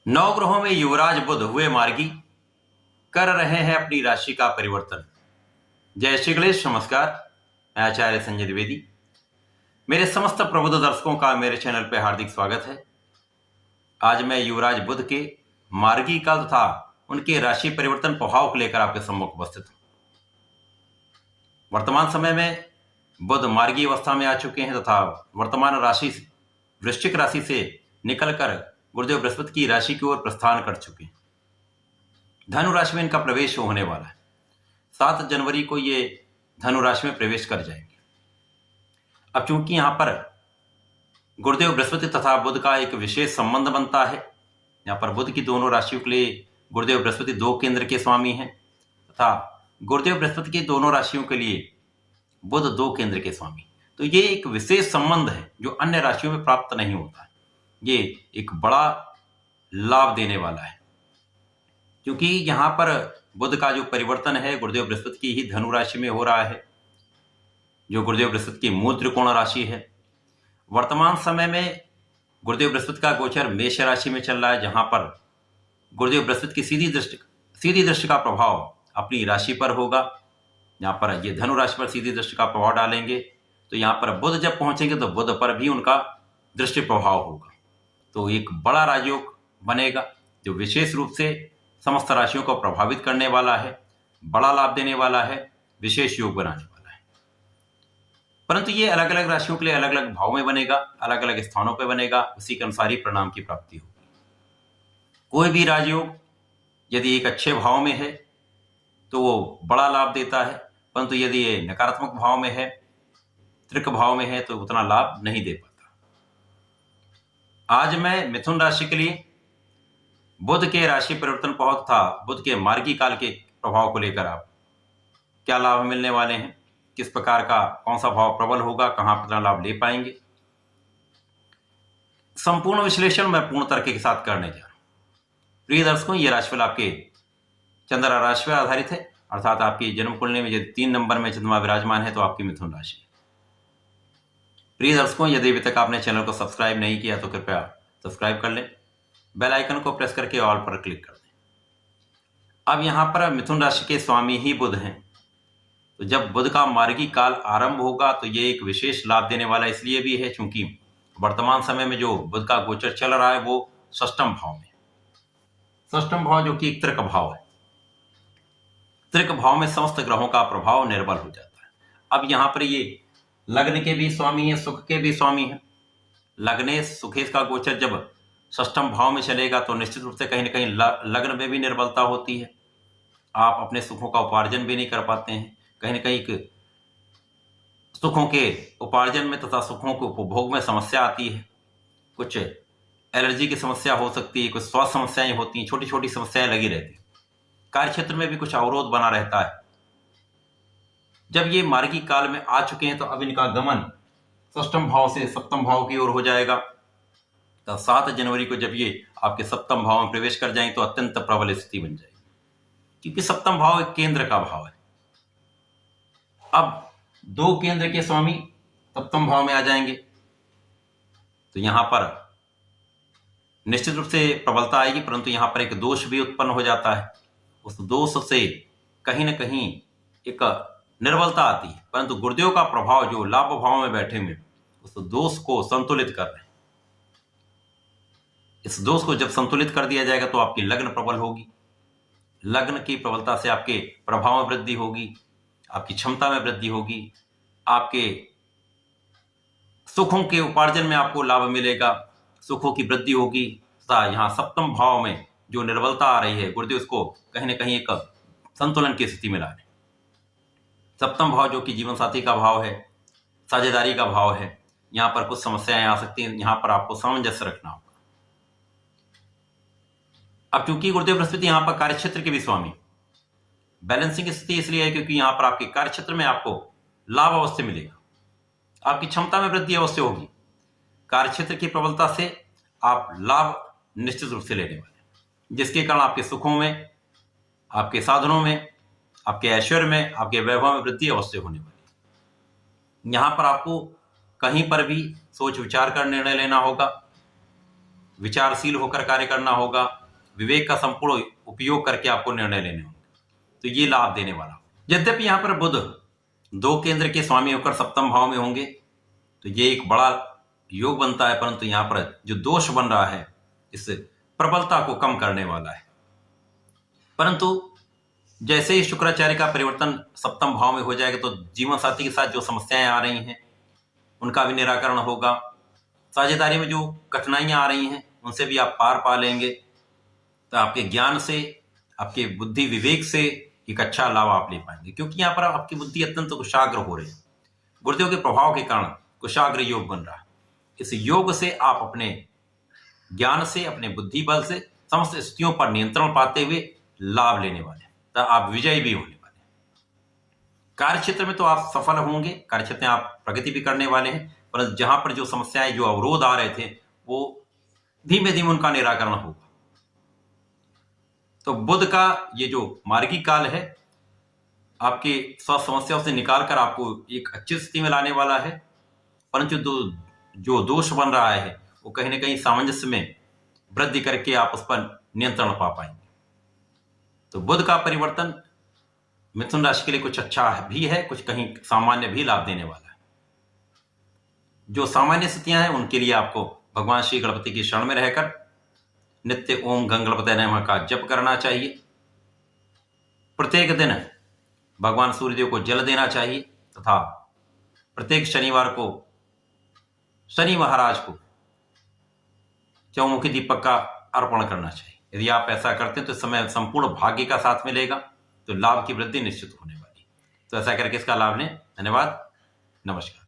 नौ ग्रहों में युवराज बुध हुए मार्गी, कर रहे हैं अपनी राशि का परिवर्तन। जय श्री गणेश, नमस्कार। मैं आचार्य संजय द्विवेदी। मेरे समस्त प्रबुद्ध दर्शकों का मेरे चैनल पर हार्दिक स्वागत है। आज मैं युवराज बुध के मार्गी काल तथा उनके राशि परिवर्तन प्रभाव को लेकर आपके सम्मुख उपस्थित हूं। वर्तमान समय में बुध मार्गी अवस्था में आ चुके हैं तथा वर्तमान राशि वृश्चिक राशि से निकलकर गुरुदेव बृहस्पति की राशि की ओर प्रस्थान कर चुके हैं। धनु राशि में इनका प्रवेश होने वाला है। 7 जनवरी को ये धनु राशि में प्रवेश कर जाएंगे। अब चूंकि यहां पर गुरुदेव बृहस्पति तथा बुध का एक विशेष संबंध बनता है, यहां पर बुध की दोनों राशियों के लिए गुरुदेव बृहस्पति 2 केंद्र के स्वामी हैं तथा गुरुदेव बृहस्पति की दोनों राशियों के लिए बुध 2 केंद्र के स्वामी। तो ये एक विशेष संबंध है जो अन्य राशियों में प्राप्त नहीं होता है। ये एक बड़ा लाभ देने वाला है क्योंकि यहां पर बुध का जो परिवर्तन है गुरुदेव बृहस्पति की ही धनु राशि में हो रहा है, जो गुरुदेव बृहस्पति की मूल त्रिकोण राशि है। वर्तमान समय में गुरुदेव बृहस्पति का गोचर मेष राशि में चल रहा है, जहां पर गुरुदेव बृहस्पति की सीधी दृष्टि का प्रभाव अपनी राशि पर होगा। यहाँ पर ये धनु राशि पर सीधी दृष्टि का प्रभाव डालेंगे, तो यहाँ पर बुध जब पहुंचेंगे तो बुध पर भी उनका दृष्टि प्रभाव होगा। तो एक बड़ा राजयोग बनेगा जो विशेष रूप से समस्त राशियों को प्रभावित करने वाला है, बड़ा लाभ देने वाला है, विशेष योग बनाने वाला है। परंतु ये अलग अलग राशियों के लिए अलग अलग भाव में बनेगा, अलग अलग स्थानों पर बनेगा, उसी के अनुसार ही परिणाम की प्राप्ति होगी। कोई भी राजयोग यदि एक अच्छे भाव में है तो वो बड़ा लाभ देता है, परंतु यदि ये नकारात्मक भाव में है, त्रिक भाव में है, तो उतना लाभ नहीं दे पाता। आज मैं मिथुन राशि के लिए बुध के राशि परिवर्तन प्रभाव था बुध के मार्गी काल के प्रभाव को लेकर आप क्या लाभ मिलने वाले हैं, किस प्रकार का कौन सा भाव प्रबल होगा, कहां कितना लाभ ले पाएंगे, संपूर्ण विश्लेषण मैं पूर्ण तर्क के साथ करने जा रहा हूं। प्रिय दर्शकों, ये राशिफल आपके चंद्र राशि पर आधारित है, अर्थात आपकी जन्म कुंडली में यदि 3 नंबर में चंद्रमा विराजमान है तो आपकी मिथुन राशि है। प्रिय दर्शकों, यदि अभी तक आपने चैनल को सब्सक्राइब नहीं किया तो कृपया सब्सक्राइब कर लें, बेल आइकन को प्रेस करके ऑल पर क्लिक कर दें। अब यहां पर मिथुन राशि के स्वामी ही बुध हैं, तो जब बुध का मार्गी काल आरंभ होगा तो ये एक विशेष लाभ देने वाला इसलिए भी है क्योंकि वर्तमान समय में जो बुध का गोचर चल रहा है वो षष्ठम भाव में, षष्ठम भाव जो कि एक त्रिक भाव है। त्रिक भाव में समस्त ग्रहों का प्रभाव निर्बल हो जाता है। अब यहां पर ये लग्न के भी स्वामी है, सुख के भी स्वामी है। लग्ने सुखेश का गोचर जब षष्ठम भाव में चलेगा तो निश्चित रूप से कहीं ना कहीं लग्न में भी निर्बलता होती है। आप अपने सुखों का उपार्जन भी नहीं कर पाते हैं, कहीं ना कहीं सुखों के उपार्जन में तथा सुखों के उपभोग में समस्या आती है। कुछ एलर्जी की समस्या हो सकती है, कुछ स्वास्थ्य समस्याएं होती हैं, छोटी छोटी समस्याएं लगी रहती हैं। कार्य क्षेत्र में भी कुछ अवरोध बना रहता है। जब ये मार्गी काल में आ चुके हैं तो अब इनका गमन षष्ठम भाव से सप्तम भाव की ओर हो जाएगा। तो 7 जनवरी को जब ये आपके सप्तम भाव में प्रवेश कर जाएंगे तो अत्यंत प्रबल स्थिति बन जाएगी, क्योंकि सप्तम भाव एक केंद्र का भाव है। अब 2 केंद्र के स्वामी सप्तम भाव में आ जाएंगे तो यहां पर निश्चित रूप से प्रबलता आएगी, परंतु यहां पर एक दोष भी उत्पन्न हो जाता है। उस दोष से कहीं ना कहीं एक निर्बलता आती है, परंतु गुरुदेव का प्रभाव जो लाभ भाव में बैठे हुए उस दोष को संतुलित कर रहे हैं। इस दोष को जब संतुलित कर दिया जाएगा तो आपकी लग्न प्रबल होगी। लग्न की प्रबलता से आपके प्रभाव में वृद्धि होगी, आपकी क्षमता में वृद्धि होगी, आपके सुखों के उपार्जन में आपको लाभ मिलेगा, सुखों की वृद्धि होगी। तथा यहाँ सप्तम भाव में जो निर्बलता आ रही है गुरुदेव उसको कहीं ना कहीं एक संतुलन की स्थिति में ला रहे। सप्तम भाव जो कि जीवन साथी का भाव है, साझेदारी का भाव है, यहाँ पर कुछ समस्याएं आ सकती हैं। यहाँ पर आपको सामंजस्य रखना होगा। अब चूंकि गुरुदेव बृहस्पति यहाँ पर कार्यक्षेत्र के भी स्वामी, बैलेंसिंग स्थिति इसलिए है क्योंकि यहाँ पर आपके कार्यक्षेत्र में आपको लाभ अवश्य मिलेगा, आपकी क्षमता में वृद्धि अवश्य होगी। कार्यक्षेत्र की प्रबलता से आप लाभ निश्चित रूप से लेने वाले हैं, जिसके कारण आपके सुखों में, आपके साधनों में, आपके ऐश्वर्य में, आपके वैभव में वृद्धि अवश्य होने वाली है। यहाँ पर आपको कहीं पर भी सोच विचार कर निर्णय लेना होगा। विचारशील होकर कार्य करना होगा, विवेक का संपूर्ण उपयोग करके आपको निर्णय लेने होंगे, तो ये लाभ देने वाला। यद्यपि यहाँ पर बुध 2 केंद्र के स्वामी होकर सप्तम भाव में होंगे तो ये एक बड़ा योग बनता है, परंतु यहाँ पर जो दोष बन रहा है इस प्रबलता को कम करने वाला है। परंतु जैसे ही शुक्राचार्य का परिवर्तन सप्तम भाव में हो जाएगा तो जीवन साथी के साथ जो समस्याएं आ रही हैं उनका भी निराकरण होगा। साझेदारी में जो कठिनाइयां आ रही हैं उनसे भी आप पार पा लेंगे। तो आपके ज्ञान से, आपके बुद्धि विवेक से एक अच्छा लाभ आप ले पाएंगे, क्योंकि यहाँ पर आपकी बुद्धि अत्यंत कुशाग्र हो रही है। गुरुदेव के प्रभाव के कारण कुशाग्र योग बन रहा है। इस योग से आप अपने ज्ञान से, अपने बुद्धि बल से समस्त स्थितियों पर नियंत्रण पाते हुए लाभ लेने वाले, तो आप विजयी भी होने वाले। कार्य क्षेत्र में तो आप सफल होंगे, कार्य क्षेत्र में आप प्रगति भी करने वाले हैं, पर जहां पर जो समस्याएं, जो अवरोध आ रहे थे वो धीमे धीमे उनका निराकरण होगा। तो बुध का ये जो मार्गी काल है आपके स्वास्थ्य समस्याओं से निकालकर आपको एक अच्छी स्थिति में लाने वाला है, परंतु जो दोष बन रहा है वो कहीं ना कहीं सामंजस्य में वृद्धि करके आप उस पर नियंत्रण पा पाएंगे। तो बुध का परिवर्तन मिथुन राशि के लिए कुछ अच्छा भी है, कुछ कहीं सामान्य भी लाभ देने वाला है। जो सामान्य स्थितियां हैं उनके लिए आपको भगवान श्री गणपति की शरण में रहकर नित्य ओम गंग गणपतये नमः का जप करना चाहिए। प्रत्येक दिन भगवान सूर्यदेव को जल देना चाहिए तथा प्रत्येक शनिवार को शनि महाराज को चौमुखी दीपक का अर्पण करना चाहिए। यदि आप ऐसा करते हैं तो इस समय संपूर्ण भाग्य का साथ मिलेगा, तो लाभ की वृद्धि निश्चित होने वाली। तो ऐसा करके इसका लाभ लें। धन्यवाद, नमस्कार।